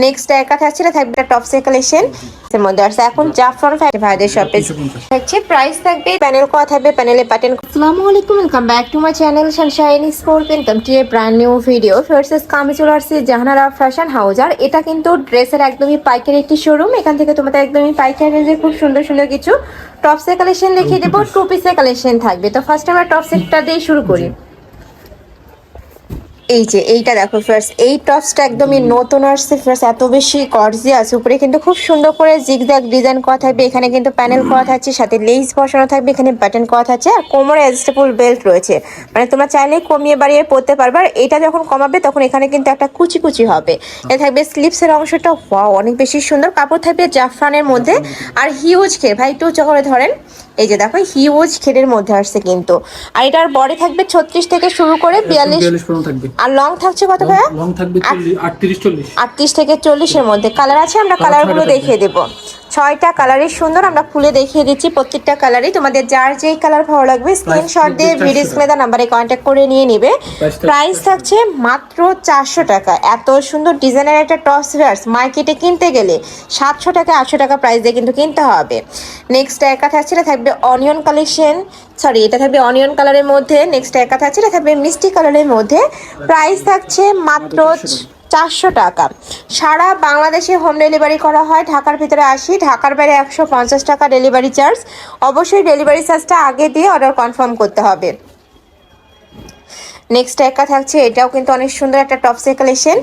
Next একা থাকছে না থাকবে টপসের কালেকশন এর মধ্যে আছে এখন জাফরান ভাইদের শপে থাকছে প্রাইস থাকবে প্যানেল করা থাকবে প্যানেলে প্যাটার্ন। আসসালামু আলাইকুম, welcome back to my channel Sunshine sport, welcome to A brand new video. First কামে চলে আসছে জাহানারা ফ্যাশন হাউস। আর এটা কিন্তু ড্রেসের একদমই পাইকারি একটি শোরুম। এখান থেকে তোমাদের একদমই পাইকারি রেঞ্জে খুব সুন্দর সুন্দর কিছু টপসের কালেকশন দেখিয়ে দেবো, টু পিসের কালেকশন থাকবে। তো ফার্স্ট আমরা টপসেরটা দিয়ে শুরু করি। এই যে এইটা দেখো ফার্স্ট, এই টপসটা একদমই নতুন আসছে ফার্স্ট, এত বেশি গর্জিয়াস। উপরে কিন্তু খুব সুন্দর করে জিগজ্যাগ ডিজাইন করা থাকবে, এখানে কিন্তু প্যানেল করা থাকছে, সাথে লেস বসানো থাকবে, এখানে বাটন করা থাকছে, আর কোমরে অ্যাডজাস্টেবল বেল্ট রয়েছে। মানে তোমরা চাইলে কমিয়ে বাড়িয়ে পরতে পারবে। আর এটা যখন কমাবে তখন এখানে কিন্তু একটা কুচি কুচি হবে। এটা থাকবে স্লিপসের অংশটা, ওয়াও অনেক বেশি সুন্দর। কাপড় থাকবে জাফরানের মধ্যে আর হিউজ ঘের, ভাই একটু উঁচু করে ধরেন। এই যে দেখো হিউজ ঘেরের মধ্যে আসছে কিন্তু। আর এটার বডি থাকবে 36 থেকে শুরু করে 42 পর্যন্ত থাকবে। আর লং থাকছে কত ভাইয়া? লং থাকবে 38 থেকে 40 এর মধ্যে। কালার আছে, আমরা কালারগুলো দেখিয়ে দেবো। 6টা কালারই সুন্দর, আমরা খুলে দেখিয়ে দিচ্ছি প্রত্যেকটা কালারই। তোমাদের যার যেই কালার ভালো লাগবে স্ক্রিনশট দিয়ে ভিডিও স্ক্রিনে দেওয়া নাম্বারে কন্ট্যাক্ট করে নিয়ে নেবে। প্রাইস থাকছে মাত্র 400 টাকা। এত সুন্দর ডিজাইনের একটা টপস ওয়্যার্স মার্কেটে কিনতে গেলে 700 টাকা 800 টাকা প্রাইস দিয়ে কিন্তু কিনতে হবে। নেক্সট একা থাকছে, এটা থাকবে অনিয়ন কালেকশন, সরি এটা থাকবে অনিয়ন কালারের মধ্যে। নেক্সট একা থাকছে, এটা থাকবে মিষ্টি কালারের মধ্যে। প্রাইস থাকছে মাত্র 400 টাকা। সারা বাংলাদেশে হোম ডেলিভারি করা হয়, ঢাকার ভিতরে 80, ঢাকার বাইরে 150 টাকা ডেলিভারি চার্জ। অবশ্যই ডেলিভারি চার্জটা আগে দিয়ে অর্ডার কনফার্ম করতে হবে। নেক্সট একা থাকছে, এটাও কিন্তু অনেক সুন্দর একটা টপসের কালেকশন।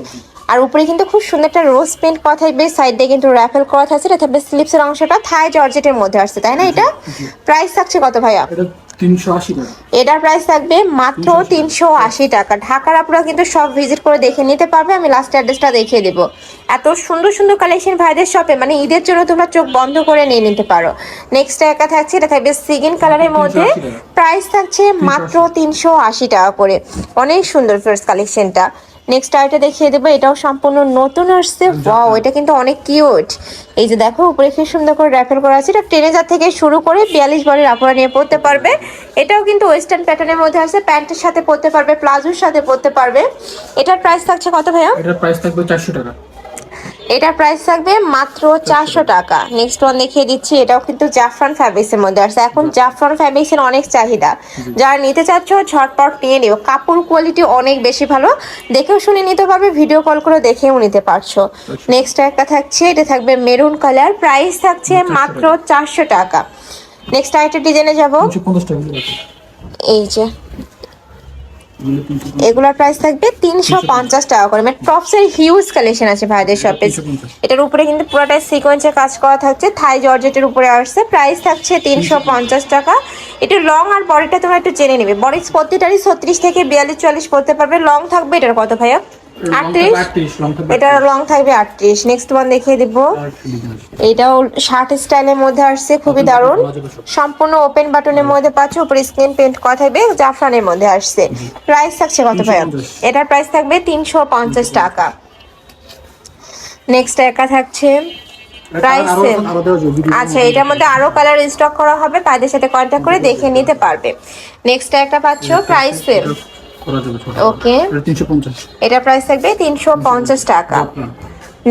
আর উপরে কিন্তু খুব সুন্দর একটা রোজ পেন্ট করা থাকবে, সাইড দিয়ে কিন্তু র্যাফেল করা থাকছে। এটা থাকবে স্লিপসের অংশটা থাই জর্জেটের মধ্যে আসছে, তাই না? এটা প্রাইস থাকছে কত ভাইয়া? 380 টাকা। এটার প্রাইস থাকবে মাত্র 380 টাকা। ঢাকার আপনারা কিন্তু সব ভিজিট করে দেখে নিতে পারবে, আমি লাস্ট অ্যাড্রেসটা দেখিয়ে দেবো। এত সুন্দর সুন্দর কালেকশন ভাইদের শপে, মানে ঈদের জন্য তোমরা চোখ বন্ধ করে নিয়ে নিতে পারো। নেক্সট একা থাকছে, এটা থাকবে সিগিন কালারের মধ্যে। প্রাইস থাকছে মাত্র 380 টাকা করে। অনেক সুন্দর ফার্স্ট কালেকশনটা। নেক্সট আইটা দেখিয়ে দেবো, এটাও সম্পূর্ণ নতুন আসছে। ওয়াও, এটা কিন্তু অনেক কিউট। এই যে দেখো উপরে কি সুন্দর করে র্যাপেল করা আছে। এটা ট্রেনেজার থেকে শুরু করে 42 বডির আপনারা নিয়ে পড়তে পারবে। এটাও কিন্তু ওয়েস্টার্ন প্যাটার্নের মধ্যে আছে, প্যান্টের সাথে পরতে পারবে, প্লাজোর সাথে পরতে পারবে। এটার প্রাইস থাকছে কত ভাইয়া? এটার প্রাইস থাকবে 400 টাকা। এটার প্রাইস থাকবে মাত্র 400 টাকা। নেক্সট ওয়ান দেখিয়ে দিচ্ছি, এটাও কিন্তু জাফরান ফ্যাব্রিক্সের মধ্যে আছে। এখন জাফরান ফ্যাব্রিক্সের অনেক চাহিদা, যারা নিতে চাচ্ছ ঝটপট নিয়ে নিও। কাপড় কোয়ালিটি অনেক বেশি ভালো, দেখেও শুনে নিতে পারবে, ভিডিও কল করে দেখেও নিতে পারছো। নেক্সট একটা থাকছে, এটা থাকবে মেরুন কালার, প্রাইস থাকছে মাত্র 400 টাকা। নেক্সট আরেকটা ডিজাইনে যাবো। এই যে এগুলোর প্রাইস থাকবে 350 টাকা করে। মানে টপসের হিউজ কালেকশন আছে ভাইদের শপে। এটার উপরে কিন্তু পুরোটাই সিকোয়েন্সের কাজ করা থাকছে, থাই জর্জেটের উপরে আসছে। প্রাইস থাকছে 350 টাকা। এটা লং আর বডিটা তোমরা একটু জেনে নেবে। বডি প্রতিটারই 36 থেকে 42 44 পড়তে পারবে। লং থাকবে এটার কত ভাইয়া? 38। এটা লং থাকবে 38। নেক্সট ওয়ান দেখিয়ে দিব, এটাও শার্ট স্টাইলের মধ্যে আসছে, খুবই দারুণ। সম্পূর্ণ ওপেন বাটনের মধ্যে পাচ্ছ, উপরে স্ক্রিন পেন্ট করা থাকবে, জাফরানের মধ্যে আসছে। প্রাইস থাকছে কত ভাইয়া? এটার প্রাইস থাকবে 350 টাকা। নেক্সট একা থাকছে, প্রাইস সেম। আচ্ছা, এটার মধ্যে আরো কালার স্টক করা হবে, তাদের সাথে কন্ট্যাক্ট করে দেখে নিতে পারবে। নেক্সট একটা পাচ্ছ, প্রাইস সেম। ওকে, এটা প্রাইস থাকবে 350 টাকা।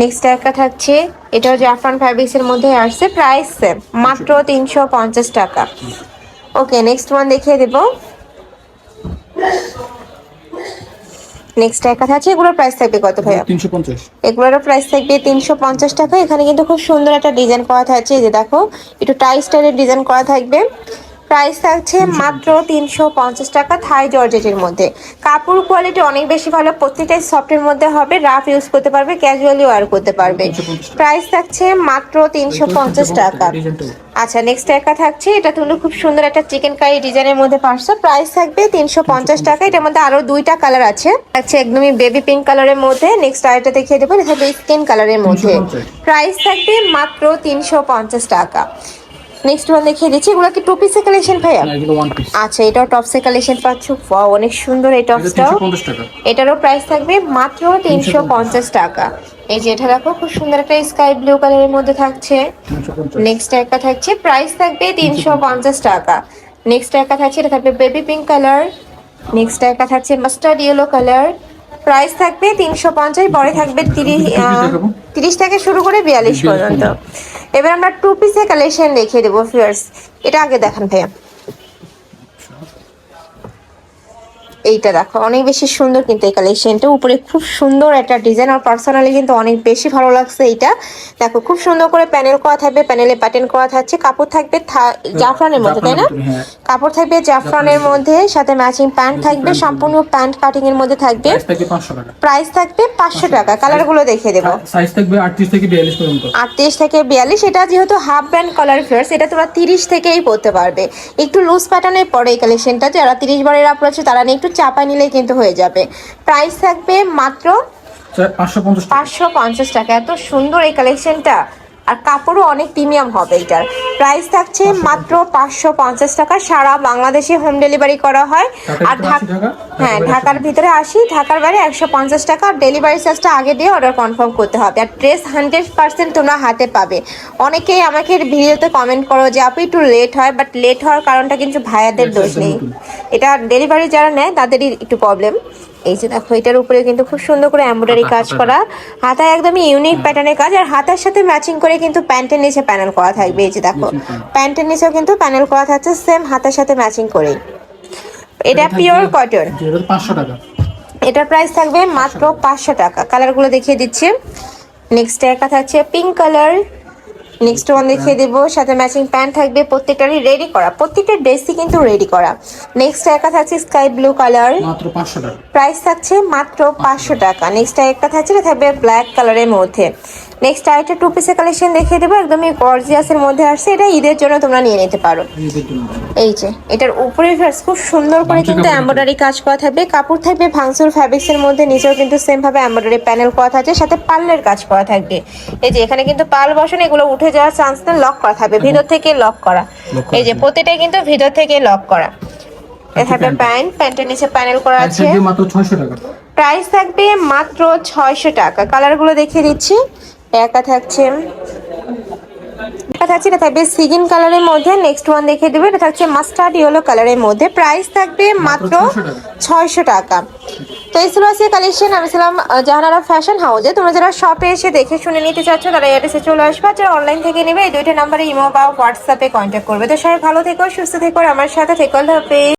নেক্সট একটা থাকছে, এটাও জাফরান ফ্যাব্রিক্সের মধ্যে আসছে, প্রাইস সেম মাত্র 350 টাকা। ওকে, নেক্সট ওয়ান দেখিয়ে দেব। নেক্সট একটা থাকছে, এগুলোর প্রাইস থাকবে কত ভাইয়া? 350। এগুলোর প্রাইস থাকবে 350 টাকা। এখানে কিন্তু খুব সুন্দর একটা ডিজাইন করা থাকছে, এই যে দেখো একটু টাই স্টাইলের ডিজাইন করা থাকবে। প্রাইস থাকছে মাত্র 350 টাকা, থাই জর্জেটের মধ্যে। কাপড় কোয়ালিটি অনেক বেশি ভালো, প্রত্যেকটাই সফটের মধ্যে হবে, রাফ ইউজ করতে পারবে, ক্যাজুয়ালি ওয়্যার করতে পারবে। প্রাইস থাকছে মাত্র 350 টাকা। আচ্ছা, নেক্সট একটা থাকছে, এটা তুমি খুব সুন্দর একটা চিকেন কারি ডিজাইনের মধ্যে পাচ্ছ। প্রাইস থাকবে 350 টাকা। এটার মধ্যে আরো দুইটা কালার আছে, একদমই বেবি পিঙ্ক কালারের মধ্যে। নেক্সট আরেকটা দেখিয়ে দেবো, এটা থাকবে স্কিন কালারের মধ্যে। প্রাইস থাকবে মাত্র 350 টাকা। নেক্সট ওয়ান দেখিয়ে দিচ্ছি, এগুলো কি টু পিসের কালেকশন ভাইয়া? আচ্ছা, এটাও টপসের কালেকশন পাচ্ছ। ওয়াও, অনেক সুন্দর এই টপসটাও। এটারও প্রাইস থাকবে মাত্র 350 টাকা। এই যে এটা দেখো খুব সুন্দর একটা স্কাই ব্লু কালারের মধ্যে থাকছে। নেক্সট একটা থাকছে, প্রাইস থাকবে 350 টাকা। নেক্সট একটা থাকছে, এটা থাকবে বেবি পিঙ্ক কালার। নেক্সট একটা থাকছে মাস্টার্ড ইয়েলো কালার। প্রাইস থাকবে 350, পরে থাকবে 30 থেকে শুরু করে 42 পর্যন্ত। এবার আমরা টু পিসের কালেকশন দেখিয়ে দেবো ফিয়ার্স। এটা আগে দেখান ভাইয়া। এইটা দেখো অনেক বেশি সুন্দর কিন্তু এই কালেকশনটা, উপরে খুব সুন্দর একটা ডিজাইন, আর পার্সোনালি কিন্তু অনেক বেশি ভালো লাগছে এইটা। দেখো খুব সুন্দর করে প্যানেল করা থাকবে, প্যানেলে প্যাটার্ন করা থাকছে, কাপড় থাকবে জাফরানের মধ্যে, তাই না? কাপড় থাকবে জাফরানের মধ্যে, সাথে ম্যাচিং প্যান্ট থাকবে, সম্পূর্ণ প্যান্ট কাটিং এর মধ্যে থাকবে। প্রাইস থাকবে 500 টাকা। কালার গুলো দেখিয়ে দেবো। সাইজ থাকবে 38 থেকে 42 পর্যন্ত। 38 থেকে 42। এটা যেহেতু হাফ ব্যান্ড কালার ফিয়ার্স, এটা তোমরা 30 থেকেই পরতে পারবে। একটু লুজ প্যাটার্নের পরে এই কালেকশনটা, যারা 30 বারের আপর আছে তারা নিয়ে একটু চাপা নিলেই কিন্তু হয়ে যাবে। প্রাইস থাকবে মাত্র 550 টাকা। এত সুন্দর এই কালেকশনটা, আর কাপড়ও অনেক প্রিমিয়াম হবে এটার। প্রাইস থাকছে মাত্র 550 টাকা। সারা বাংলাদেশে হোম ডেলিভারি করা হয়। আর হ্যাঁ, ঢাকার ভিতরে 80, ঢাকার বাইরে 150 টাকা। আর ডেলিভারি চার্জটা আগে দিয়ে অর্ডার কনফার্ম করতে হবে। আর ড্রেস 100% তোমরা হাতে পাবে। অনেকেই আমাকে ভিডিওতে কমেন্ট করো যে আপু একটু লেট হয়, বাট লেট হওয়ার কারণটা কিন্তু ভাইয়াদের দোষ নেই, এটা ডেলিভারি যারা নেয় তাদেরই একটু প্রবলেম। এই যে দেখো এটার উপরে কিন্তু খুব সুন্দর করে এমব্রয়ডারি কাজ করা, হাতায় একদমই ইউনিক প্যাটার্নের কাজ, আর হাতার সাথে ম্যাচিং করে কিন্তু প্যান্টের নিচে প্যানেল করা থাকবে। এই যে দেখো প্যান্টের নিচেও কিন্তু প্যানেল করা থাকছে সেম হাতার সাথে ম্যাচিং করে। এটা পিওর কটন। 500 টাকা। এটার প্রাইস থাকবে মাত্র 500 টাকা। কালারগুলো দেখিয়ে দিচ্ছি। নেক্সট একটা থাকছে পিঙ্ক কালার, নেক্সট ওয়ান দেখিয়ে দেবো, সাথে ম্যাচিং প্যান্ট থাকবে, প্রত্যেকটারই রেডি করা, প্রত্যেকটা ড্রেসই কিন্তু রেডি করা। নেক্সট একটা থাকছে স্কাই ব্লু কালার, মাত্র 500 টাকা। প্রাইস থাকছে মাত্র 500 টাকা। নেক্সট একটা থাকছে, এটা থাকবে ব্ল্যাক কালারের মধ্যে। নেক্সট আরেকটা টু পিসের কালেকশন দেখিয়ে দেবো, একদমই গর্জিয়াসের মধ্যে আসছে। এটা ঈদের জন্য তোমরা নিয়ে নিতে পারো। এই যে এটার উপরে খুব সুন্দর করে কিন্তু এমব্রয়ডারি কাজ করা থাকবে, কাপড় থাকবে ভাঙচুর ফ্যাব্রিক্স এর মধ্যে, নিচেও কিন্তু সেম ভাবে এমব্রয়ডারি প্যানেল করা থাকবে, সাথে পার্লের কাজ করা থাকবে। এই যে এখানে কিন্তু পাল বসানো, এগুলো উঠে যাওয়ার চান্স নেই, লক করা থাকবে, ভিতর থেকে লক করা। এই যে প্রত্যেকটাই কিন্তু ভিতর থেকে লক করা। এটা থাকবে প্যান্ট, প্যান্টের নিচে প্যানেল করা আছে। মাত্র 600 টাকা। প্রাইস থাকবে মাত্র 600 টাকা। কালারগুলো দেখিয়ে দিচ্ছি। এটা থাকছে এটা থাকবে সিগিন কালারের মধ্যে। নেক্সট ওয়ান দেখিয়ে দেবে, এটা থাকছে মাস্টার্ড ইয়েলো কালারের মধ্যে। প্রাইস থাকবে মাত্র 600 টাকা। তো এই ছিল আজকে কালেকশন। আমি ছিলাম জাহানারা ফ্যাশন হাউসে। তোমরা যারা শপে এসে দেখে শুনে নিতে চাচ্ছ তারা অ্যাড্রেসে চলে আসবে, যারা অনলাইন থেকে নেবে এই দুইটা নাম্বারে ইমো বা হোয়াটসঅ্যাপে কন্ট্যাক্ট করবে। তো সবাই ভালো থেকো, সুস্থ থেকো, আমার সাথে থেকো। আল্লাহ হাফেজ।